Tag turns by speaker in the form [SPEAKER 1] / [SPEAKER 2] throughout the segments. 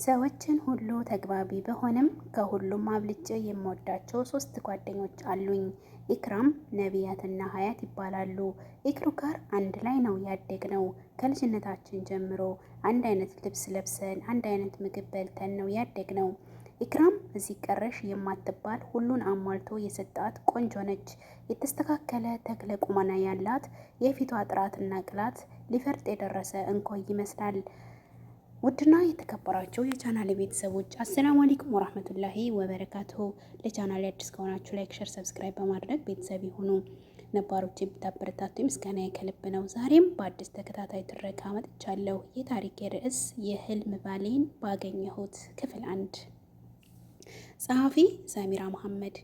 [SPEAKER 1] ሰዎችን ሁሉ ተግባቢ በሆንም ከሁሉም አብልጬ የምወዳቸው ሶስት ጓደኞች አሉኝ። ኢክራም፣ ነቢያትና ሀያት ይባላሉ። ኢክሩ ጋር አንድ ላይ ነው ያደግነው። ከልጅነታችን ጀምሮ አንድ አይነት ልብስ ለብሰን አንድ አይነት ምግብ በልተን ነው ያደግነው። ኢክራም እዚህ ቀረሽ የማትባል ሁሉን አሟልቶ የሰጣት ቆንጆ ነች። የተስተካከለ ተክለ ቁመና ያላት፣ የፊቷ ጥራትና ቅላት ሊፈርጥ የደረሰ እንኮይ ይመስላል። ውድና የተከበራችሁ የቻናል ቤተሰቦች አሰላሙ አለይኩም ወራህመቱላሂ ወበረካቱሁ። ለቻናል አዲስ ከሆናችሁ ላይክ፣ ሸር፣ ሰብስክራይብ በማድረግ ቤተሰብ ይሁኑ። ነባሮች ብታበረታቱ ምስጋና ከልብ ነው። ዛሬም በአዲስ ተከታታይ ትረካ መጥቻለሁ። የታሪክ ርዕስ የህልም ባሌን ባገኘሁት ክፍል 1። ጸሐፊ ሰሚራ መሐመድ።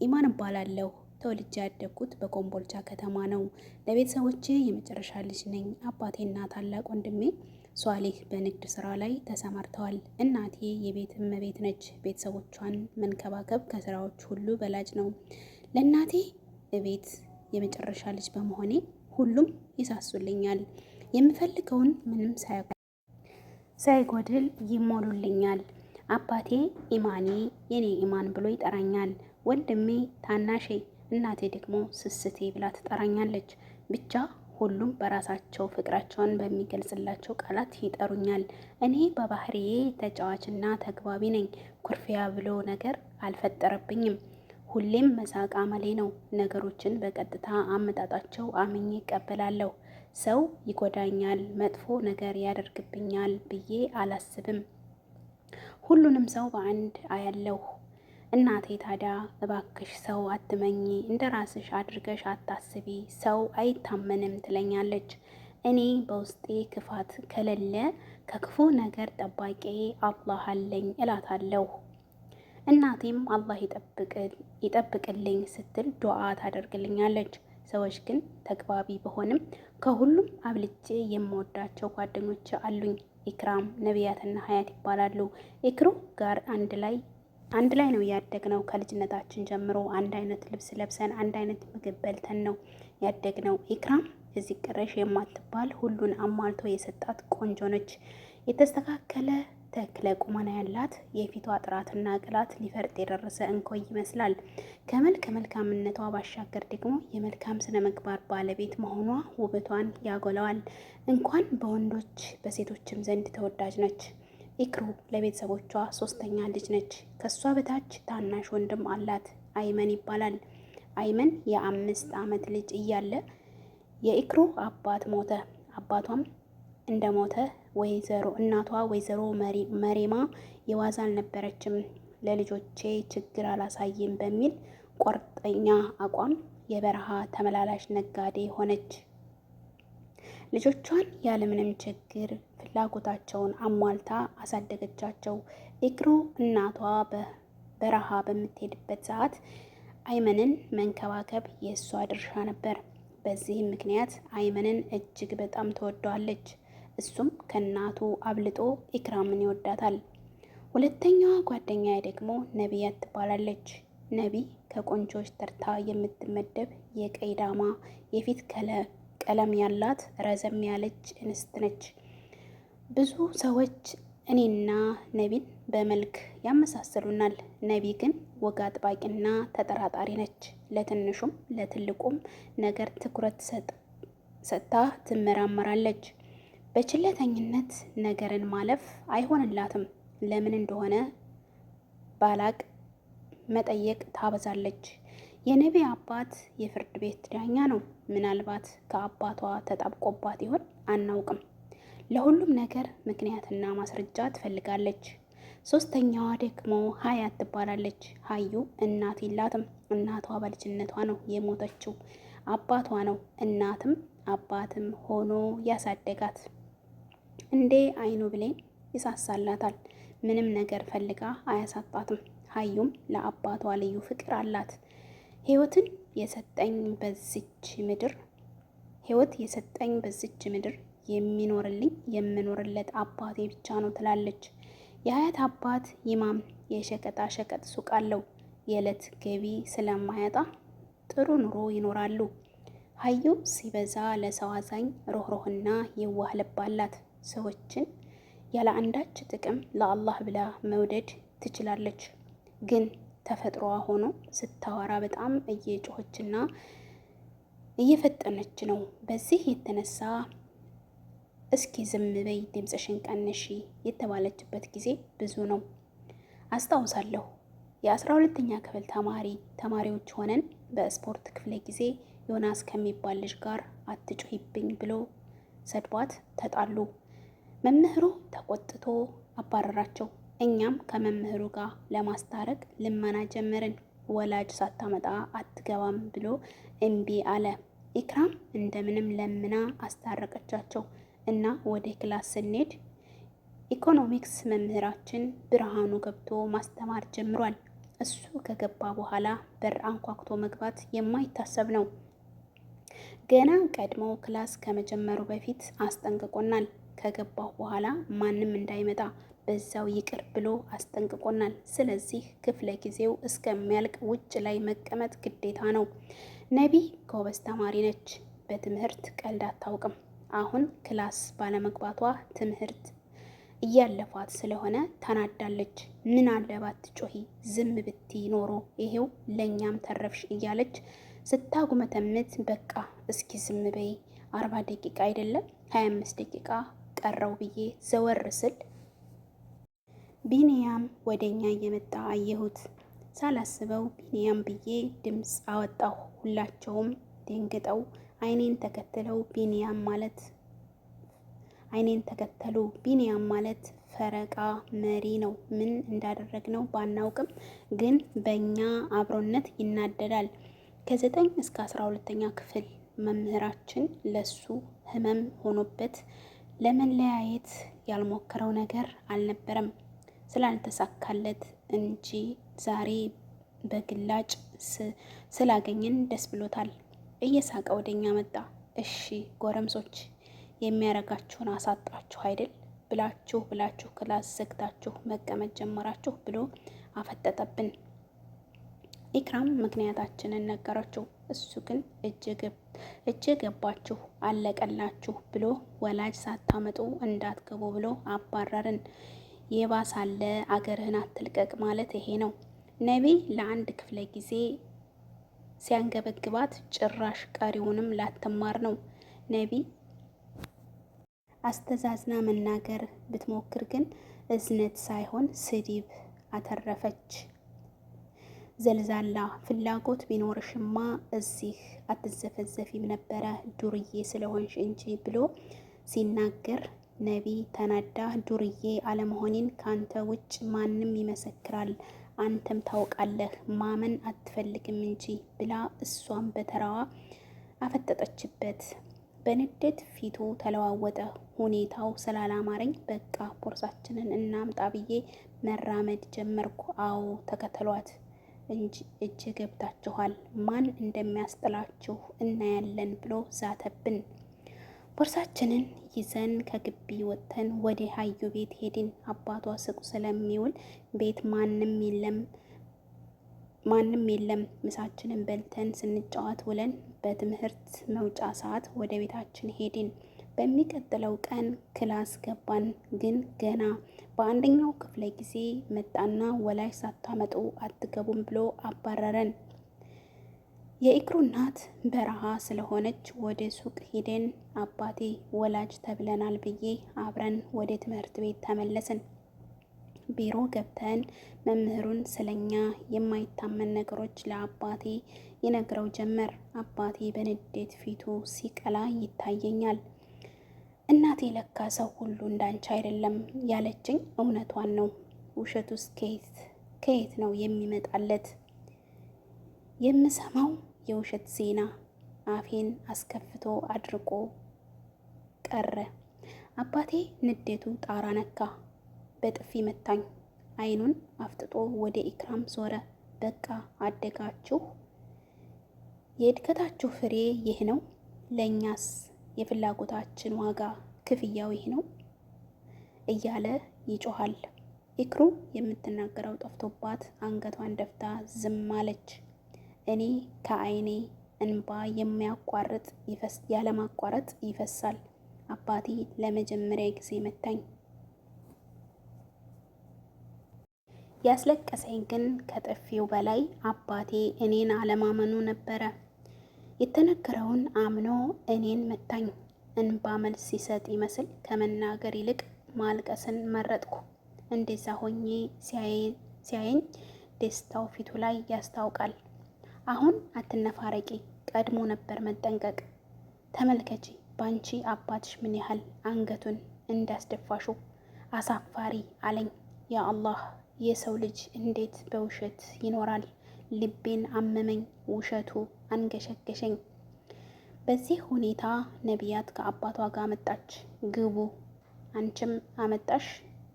[SPEAKER 1] ኢማን እባላለሁ። ተወልጄ ያደግኩት በኮምቦልቻ ከተማ ነው። ለቤተሰቦቼ የመጨረሻ ልጅ ነኝ። አባቴና ታላቅ ወንድሜ ሷሊህ በንግድ ስራ ላይ ተሰማርተዋል። እናቴ የቤት እመቤት ነች። ቤተሰቦቿን መንከባከብ ከስራዎች ሁሉ በላጭ ነው። ለእናቴ እቤት የመጨረሻ ልጅ በመሆኔ ሁሉም ይሳሱልኛል። የምፈልገውን ምንም ሳይጎድል ይሞሉልኛል። አባቴ ኢማኔ፣ የኔ ኢማን ብሎ ይጠራኛል። ወንድሜ ታናሼ፣ እናቴ ደግሞ ስስቴ ብላ ትጠራኛለች። ብቻ ሁሉም በራሳቸው ፍቅራቸውን በሚገልጽላቸው ቃላት ይጠሩኛል። እኔ በባህሪዬ ተጫዋችና ተግባቢ ነኝ። ኩርፊያ ብሎ ነገር አልፈጠረብኝም። ሁሌም መሳቅ አመሌ ነው። ነገሮችን በቀጥታ አመጣጣቸው አምኜ እቀበላለሁ። ሰው ይጎዳኛል፣ መጥፎ ነገር ያደርግብኛል ብዬ አላስብም። ሁሉንም ሰው በአንድ አያለሁ። እናቴ ታዲያ እባክሽ ሰው አትመኝ፣ እንደ ራስሽ አድርገሽ አታስቢ፣ ሰው አይታመንም ትለኛለች። እኔ በውስጤ ክፋት ከሌለ ከክፉ ነገር ጠባቂ አላህ አለኝ እላታለሁ። እናቴም አላህ ይጠብቅልኝ ስትል ዱዓ ታደርግልኛለች። ሰዎች ግን ተግባቢ በሆንም ከሁሉም አብልጬ የምወዳቸው ጓደኞች አሉኝ። ኢክራም፣ ነቢያትና ሀያት ይባላሉ። ኢክሩ ጋር አንድ ላይ ነው ያደግነው። ከልጅነታችን ጀምሮ አንድ አይነት ልብስ ለብሰን አንድ አይነት ምግብ በልተን ነው ያደግነው። ኢክራም እዚህ ቀረሽ የማትባል ሁሉን አሟልቶ የሰጣት ቆንጆ ነች። የተስተካከለ ተክለ ቁመና ያላት፣ የፊቷ ጥራትና ቅላት ሊፈርጥ የደረሰ እንኮይ ይመስላል። ከመልካምነቷ ባሻገር ደግሞ የመልካም ስነ ምግባር ባለቤት መሆኗ ውበቷን ያጎለዋል። እንኳን በወንዶች በሴቶችም ዘንድ ተወዳጅ ነች። ኢክሩ ለቤተሰቦቿ ሶስተኛ ልጅ ነች። ከሷ በታች ታናሽ ወንድም አላት። አይመን ይባላል። አይመን የ5 ዓመት ልጅ እያለ የኢክሩ አባት ሞተ። አባቷም እንደሞተ እናቷ ወይዘሮ መሬማ የዋዛ አልነበረችም። ለልጆቼ ችግር አላሳይም በሚል ቆርጠኛ አቋም የበረሃ ተመላላሽ ነጋዴ ሆነች። ልጆቿን ያለምንም ችግር ፍላጎታቸውን አሟልታ አሳደገቻቸው። ኢክሩ እናቷ በረሃ በምትሄድበት ሰዓት አይመንን መንከባከብ የእሷ ድርሻ ነበር። በዚህም ምክንያት አይመንን እጅግ በጣም ትወደዋለች። እሱም ከእናቱ አብልጦ ኢክራምን ይወዳታል። ሁለተኛዋ ጓደኛዬ ደግሞ ነቢያት ትባላለች። ነቢ ከቆንጆች ተርታ የምትመደብ የቀይ ዳማ የፊት ቀለም ያላት ረዘም ያለች እንስት ነች። ብዙ ሰዎች እኔና ነቢን በመልክ ያመሳሰሉናል። ነቢ ግን ወግ አጥባቂና ተጠራጣሪ ነች። ለትንሹም ለትልቁም ነገር ትኩረት ሰጥታ ትመራመራለች። በችለተኝነት ነገርን ማለፍ አይሆንላትም። ለምን እንደሆነ ባላቅ መጠየቅ ታበዛለች። የነቢ አባት የፍርድ ቤት ዳኛ ነው። ምናልባት ከአባቷ ተጣብቆባት ይሆን አናውቅም። ለሁሉም ነገር ምክንያትና ማስረጃ ትፈልጋለች። ሶስተኛዋ ደግሞ ሀያት ትባላለች። ሀዩ እናት የላትም። እናቷ በልጅነቷ ነው የሞተችው። አባቷ ነው እናትም አባትም ሆኖ ያሳደጋት። እንዴ አይኑ ብሌን ይሳሳላታል። ምንም ነገር ፈልጋ አያሳጣትም። ሀዩም ለአባቷ ልዩ ፍቅር አላት። ህይወት የሰጠኝ በዚች ምድር የሚኖርልኝ የምኖርለት አባቴ ብቻ ነው ትላለች። የሀያት አባት ይማም የሸቀጣ ሸቀጥ ሱቅ አለው። የዕለት ገቢ ስለማያጣ ጥሩ ኑሮ ይኖራሉ። ሀዩ ሲበዛ ለሰው አዛኝ፣ ሮህሮህና የዋህ ልብ አላት። ሰዎችን ያለ አንዳች ጥቅም ለአላህ ብላ መውደድ ትችላለች። ግን ተፈጥሮዋ ሆኖ ስታወራ በጣም እየጮኸችና እየፈጠነች ነው። በዚህ የተነሳ እስኪ ዝም በይ ድምፅሽን ቀንሺ የተባለችበት ጊዜ ብዙ ነው። አስታውሳለሁ የ12ኛ ክፍል ተማሪዎች ሆነን በስፖርት ክፍለ ጊዜ ዮናስ ከሚባል ልጅ ጋር አትጮሂብኝ ብሎ ሰድቧት ተጣሉ። መምህሩ ተቆጥቶ አባረራቸው። እኛም ከመምህሩ ጋር ለማስታረቅ ልመና ጀመርን። ወላጅ ሳታመጣ አትገባም ብሎ እምቢ አለ። ኢክራም እንደምንም ለምና አስታረቀቻቸው እና ወደ ክላስ ስንሄድ ኢኮኖሚክስ መምህራችን ብርሃኑ ገብቶ ማስተማር ጀምሯል። እሱ ከገባ በኋላ በር አንኳኩቶ መግባት የማይታሰብ ነው። ገና ቀድሞ ክላስ ከመጀመሩ በፊት አስጠንቅቆናል። ከገባሁ በኋላ ማንም እንዳይመጣ በዛው ይቅር ብሎ አስጠንቅቆናል። ስለዚህ ክፍለ ጊዜው እስከሚያልቅ ውጭ ላይ መቀመጥ ግዴታ ነው። ነቢ ጎበዝ ተማሪ ነች። በትምህርት ቀልድ አታውቅም። አሁን ክላስ ባለመግባቷ ትምህርት እያለፋት ስለሆነ ተናዳለች። ምን አለ ባትጮሂ፣ ዝም ብቲ ኖሮ ይሄው ለእኛም ተረፍሽ እያለች ስታጉመተምት በቃ እስኪ ዝም በይ 40 ደቂቃ አይደለም 25 ደቂቃ ቀረው ብዬ ዘወር ስል ቢኒያም ወደኛ እየመጣ አየሁት። ሳላስበው ቢኒያም ብዬ ድምፅ አወጣሁ። ሁላቸውም ደንግጠው አይኔን ተከተሉ። ቢኒያም ማለት ፈረቃ መሪ ነው። ምን እንዳደረግነው ባናውቅም ግን በእኛ አብሮነት ይናደዳል። ከ9 እስከ 12ኛ ክፍል መምህራችን ለሱ ህመም ሆኖበት ለመለያየት ያልሞከረው ነገር አልነበረም። ስላልተሳካለት እንጂ ዛሬ በግላጭ ስላገኘን ደስ ብሎታል። እየሳቀ ወደኛ መጣ። እሺ ጎረምሶች የሚያረጋችሁን አሳጣችሁ አይደል? ብላችሁ ክላስ ዘግታችሁ መቀመጥ ጀመራችሁ ብሎ አፈጠጠብን። ኢክራም ምክንያታችንን ነገረችው። እሱ ግን እጅ ገባችሁ አለቀላችሁ ብሎ ወላጅ ሳታመጡ እንዳትገቡ ብሎ አባረርን። የባሳለ አገርህን አትልቀቅ ማለት ይሄ ነው። ነቢ ለአንድ ክፍለ ጊዜ ሲያንገበግባት ጭራሽ ቀሪውንም ላትማር ነው። ነቢ አስተዛዝና መናገር ብትሞክር ግን እዝነት ሳይሆን ስድብ አተረፈች። ዘልዛላ ፍላጎት ቢኖርሽማ እዚህ አትዘፈዘፊም ነበረ ዱርዬ ስለሆንሽ እንጂ ብሎ ሲናገር ነቢ ተናዳ ዱርዬ አለመሆኔን ካንተ ውጭ ማንም ይመሰክራል፣ አንተም ታውቃለህ፣ ማመን አትፈልግም እንጂ ብላ እሷም በተራዋ አፈጠጠችበት። በንዴት ፊቱ ተለዋወጠ። ሁኔታው ስላላማረኝ በቃ ቦርሳችንን እናምጣ ብዬ መራመድ ጀመርኩ። አዎ ተከተሏት እንጂ እጅ ገብታችኋል፣ ማን እንደሚያስጥላችሁ እናያለን ብሎ ዛተብን። ቦርሳችንን ይዘን ከግቢ ወጥተን ወደ ሀዩ ቤት ሄድን። አባቷ ሱቅ ስለሚውል ቤት ማንም የለም። ምሳችንን በልተን ስንጫወት ውለን በትምህርት መውጫ ሰዓት ወደ ቤታችን ሄድን። በሚቀጥለው ቀን ክላስ ገባን። ግን ገና በአንደኛው ክፍለ ጊዜ መጣና ወላጅ ሳታመጡ አትገቡም ብሎ አባረረን። የኢክሩ እናት በረሃ ስለሆነች ወደ ሱቅ ሂደን አባቴ ወላጅ ተብለናል ብዬ አብረን ወደ ትምህርት ቤት ተመለስን። ቢሮ ገብተን መምህሩን ስለኛ የማይታመን ነገሮች ለአባቴ ይነግረው ጀመር። አባቴ በንዴት ፊቱ ሲቀላ ይታየኛል። እናቴ ለካ ሰው ሁሉ እንዳንቺ አይደለም ያለችኝ እውነቷን ነው። ውሸቱስ ከየት ነው የሚመጣለት? የምሰማው የውሸት ዜና አፌን አስከፍቶ አድርቆ ቀረ። አባቴ ንዴቱ ጣራ ነካ። በጥፊ መታኝ። አይኑን አፍጥጦ ወደ ኢክራም ዞረ። በቃ አደጋችሁ፣ የእድገታችሁ ፍሬ ይህ ነው። ለእኛስ የፍላጎታችን ዋጋ ክፍያው ይህ ነው እያለ ይጮሃል። ኢክሩ የምትናገረው ጠፍቶባት አንገቷን ደፍታ ዝም አለች። እኔ ከአይኔ እንባ ያለማቋረጥ ይፈሳል። አባቴ ለመጀመሪያ ጊዜ መታኝ። ያስለቀሰኝ ግን ከጥፊው በላይ አባቴ እኔን አለማመኑ ነበረ። የተነገረውን አምኖ እኔን መታኝ። እንባ መልስ ሲሰጥ ይመስል ከመናገር ይልቅ ማልቀስን መረጥኩ። እንደዛ ሆኜ ሲያየኝ ደስታው ፊቱ ላይ ያስታውቃል። አሁን አትነፋረቂ፣ ቀድሞ ነበር መጠንቀቅ። ተመልከቺ ባንቺ አባትሽ ምን ያህል አንገቱን እንዳስደፋሹ አሳፋሪ አለኝ። ያ አላህ፣ የሰው ልጅ እንዴት በውሸት ይኖራል? ልቤን አመመኝ፣ ውሸቱ አንገሸገሸኝ። በዚህ ሁኔታ ነቢያት ከአባቷ ጋር መጣች። ግቡ፣ አንቺም አመጣሽ፣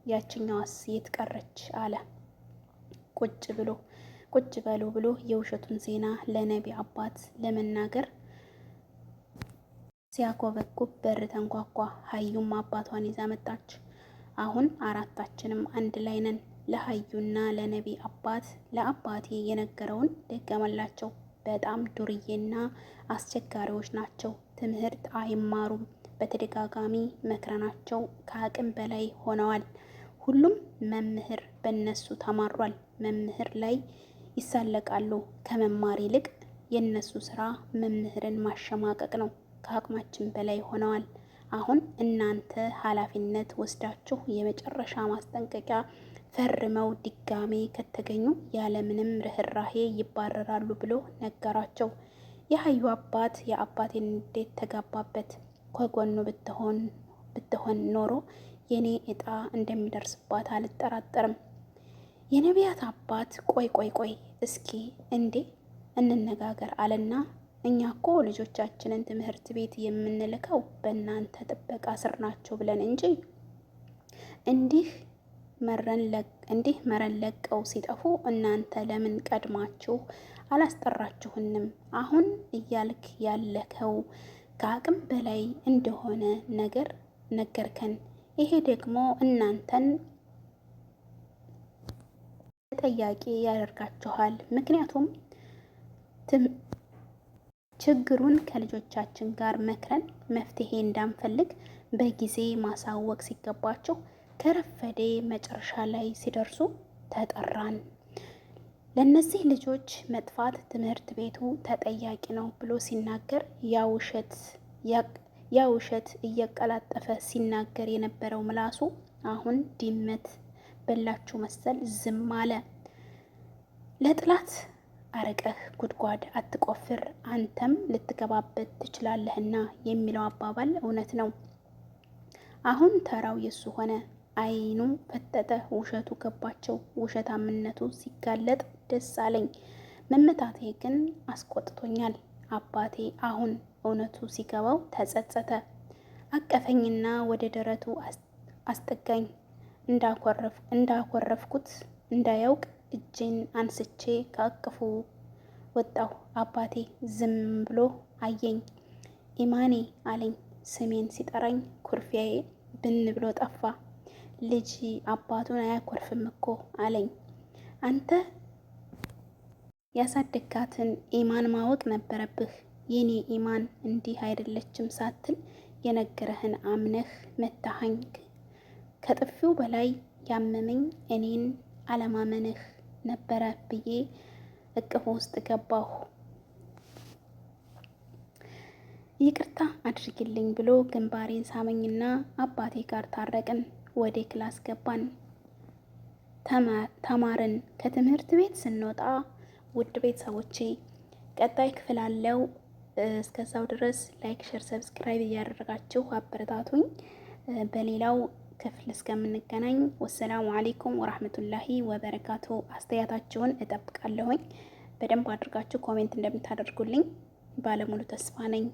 [SPEAKER 1] ያችኛዋስ የት ቀረች? አለ። ቁጭ በሉ ብሎ የውሸቱን ዜና ለነቢ አባት ለመናገር ሲያኮበኩብ በር ተንኳኳ። ሀዩም አባቷን ይዛ መጣች። አሁን አራታችንም አንድ ላይ ነን። ለሀዩና ለነቢ አባት ለአባቴ የነገረውን ደገመላቸው። በጣም ዱርዬና አስቸጋሪዎች ናቸው። ትምህርት አይማሩም። በተደጋጋሚ መክረናቸው ከአቅም በላይ ሆነዋል። ሁሉም መምህር በነሱ ተማሯል። መምህር ላይ ይሳለቃሉ። ከመማር ይልቅ የነሱ ስራ መምህርን ማሸማቀቅ ነው። ከአቅማችን በላይ ሆነዋል። አሁን እናንተ ኃላፊነት ወስዳችሁ የመጨረሻ ማስጠንቀቂያ ፈርመው ድጋሜ ከተገኙ ያለምንም ርህራሄ ይባረራሉ ብሎ ነገራቸው። የሀዩ አባት የአባቴን ንዴት ተጋባበት። ከጎኑ ብትሆን ኖሮ የኔ እጣ እንደሚደርስባት አልጠራጠርም። የነቢያት አባት ቆይ እስኪ እንዴ እንነጋገር አለና እኛ እኮ ልጆቻችንን ትምህርት ቤት የምንልከው በእናንተ ጥበቃ ስር ናቸው ብለን እንጂ እንዲህ መረን ለቀው ሲጠፉ እናንተ ለምን ቀድማችሁ አላስጠራችሁንም? አሁን እያልክ ያለከው ከአቅም በላይ እንደሆነ ነገርከን። ይሄ ደግሞ እናንተን ተጠያቂ ያደርጋችኋል። ምክንያቱም ችግሩን ከልጆቻችን ጋር መክረን መፍትሄ እንዳንፈልግ በጊዜ ማሳወቅ ሲገባችሁ ከረፈዴ መጨረሻ ላይ ሲደርሱ ተጠራን። ለእነዚህ ልጆች መጥፋት ትምህርት ቤቱ ተጠያቂ ነው ብሎ ሲናገር ያ ውሸት እየቀላጠፈ ሲናገር የነበረው ምላሱ አሁን ድመት በላችሁ መሰል ዝም አለ። ለጥላት አረቀህ ጉድጓድ አትቆፍር፣ አንተም ልትገባበት ትችላለህና የሚለው አባባል እውነት ነው። አሁን ተራው የሱ ሆነ። አይኑ ፈጠጠ። ውሸቱ ገባቸው። ውሸታምነቱ ሲጋለጥ ደስ አለኝ። መመታቴ ግን አስቆጥቶኛል። አባቴ አሁን እውነቱ ሲገባው ተጸጸተ። አቀፈኝና ወደ ደረቱ አስጠጋኝ። እንዳኮረፍኩት እንዳያውቅ እጄን አንስቼ ከአቅፉ ወጣሁ። አባቴ ዝም ብሎ አየኝ። ኢማኔ አለኝ። ስሜን ሲጠራኝ ኩርፊያዬ ብን ብሎ ጠፋ። ልጅ አባቱን አያኮርፍም እኮ አለኝ። አንተ ያሳደግካትን ኢማን ማወቅ ነበረብህ። የኔ ኢማን እንዲህ አይደለችም ሳትል የነገረህን አምነህ መታሃኝ። ከጥፊው በላይ ያመመኝ እኔን አለማመንህ ነበረ ብዬ እቅፍ ውስጥ ገባሁ። ይቅርታ አድርግልኝ ብሎ ግንባሬን ሳመኝና አባቴ ጋር ታረቅን። ወደ ክላስ ገባን፣ ተማርን። ከትምህርት ቤት ስንወጣ ውድ ቤተሰቦቼ ቀጣይ ክፍል አለው። እስከዛው ድረስ ላይክ፣ ሼር፣ ሰብስክራይብ እያደረጋችሁ አበረታቱኝ። በሌላው ክፍል እስከምንገናኝ ወሰላሙ አሌይኩም ወራህመቱላሂ ወበረካቱ። አስተያየታችሁን እጠብቃለሁኝ። በደንብ አድርጋችሁ ኮሜንት እንደምታደርጉልኝ ባለሙሉ ተስፋ ነኝ።